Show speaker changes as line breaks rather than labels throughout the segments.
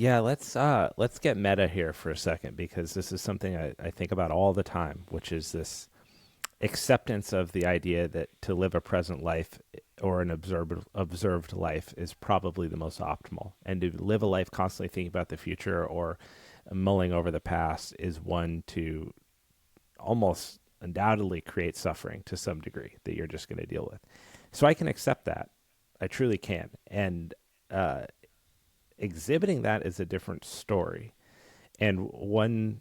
Yeah, let's get meta here for a second because this is something I think about all the time, which is this acceptance of the idea that to live a present life or an observed life is probably the most optimal, and to live a life constantly thinking about the future or mulling over the past is one to almost undoubtedly create suffering to some degree that you're just going to deal with. So I can accept that. I truly can. And uh, exhibiting that is a different story. And one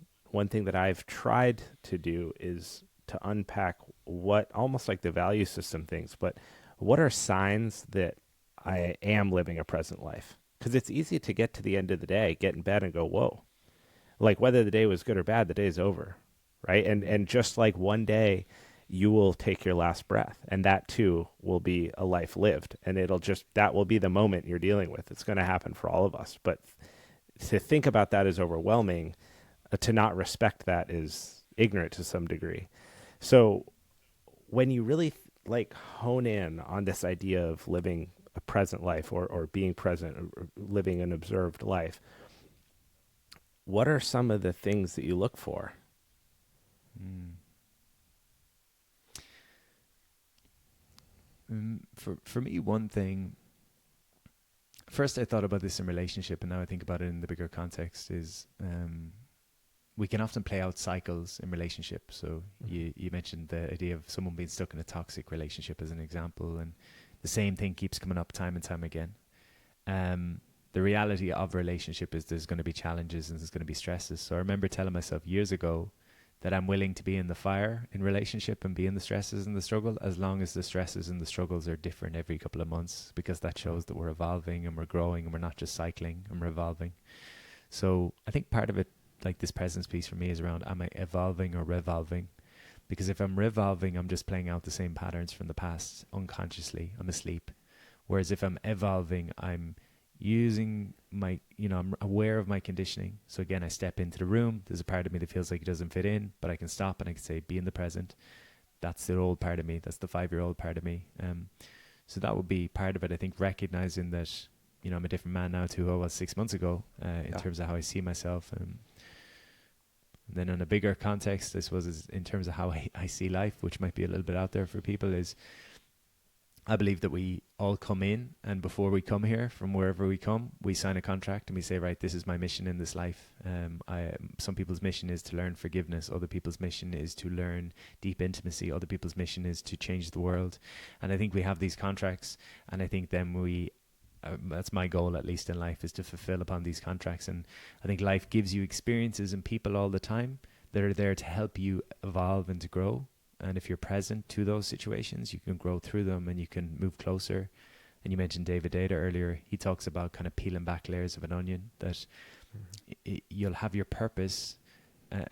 thing that I've tried to do is to unpack what almost like the value system things, but what are signs that I am living a present life? Because it's easy to get to the end of the day, get in bed and go, whoa, like whether the day was good or bad, the day's over, right? And just like one day, you will take your last breath, and that too will be a life lived, and it'll just that will be the moment you're dealing with. It's going to happen for all of us, but to think about that is overwhelming. To not respect that is ignorant to some degree. So when you really like hone in on this idea of living a present life or being present or living an observed life, what are some of the things that you look for?
Mm. For me, one thing. First, I thought about this in relationship, and now I think about it in the bigger context. Is we can often play out cycles in relationships. So you mentioned the idea of someone being stuck in a toxic relationship as an example, and the same thing keeps coming up time and time again. The reality of a relationship is there's going to be challenges and there's going to be stresses. So I remember telling myself years ago that I'm willing to be in the fire in relationship and be in the stresses and the struggle, as long as the stresses and the struggles are different every couple of months, because that shows that we're evolving and we're growing and we're not just cycling and we're evolving. So I think part of it, like this presence piece for me, is around, am I evolving or revolving? Because if I'm revolving, I'm just playing out the same patterns from the past unconsciously. I'm asleep. Whereas if I'm evolving, I'm using my, I'm aware of my conditioning. So again, I step into the room. There's a part of me that feels like it doesn't fit in, but I can stop and I can say, be in the present. That's the old part of me. That's the 5-year-old part of me. So that would be part of it. I think recognizing that, I'm a different man now to who I was 6 months ago in terms of how I see myself. And then on a bigger context, I suppose, is in terms of how I see life, which might be a little bit out there for people, is I believe that we all come in, and before we come here, from wherever we come, we sign a contract and we say, right, this is my mission in this life. Some people's mission is to learn forgiveness. Other people's mission is to learn deep intimacy. Other people's mission is to change the world. And I think we have these contracts, and I think then that's my goal, at least in life, is to fulfill upon these contracts. And I think life gives you experiences and people all the time that are there to help you evolve and to grow. And if you're present to those situations, you can grow through them and you can move closer. And you mentioned David Data earlier. He talks about kind of peeling back layers of an onion, that you'll have your purpose.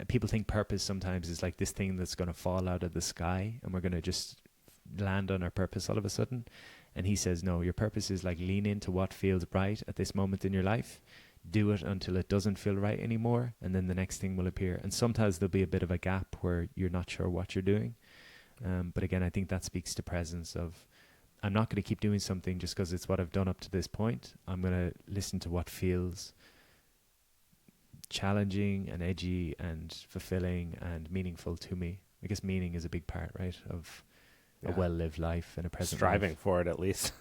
People think purpose sometimes is like this thing that's going to fall out of the sky and we're going to just land on our purpose all of a sudden. And he says, no, your purpose is like lean into what feels right at this moment in your life. Do it until it doesn't feel right anymore, and then the next thing will appear. And sometimes there'll be a bit of a gap where you're not sure what you're doing. But again, I think that speaks to presence of, I'm not going to keep doing something just because it's what I've done up to this point. I'm going to listen to what feels challenging and edgy and fulfilling and meaningful to me. I guess meaning is a big part, right, of a well-lived life and a present
Striving
life.
for it at least.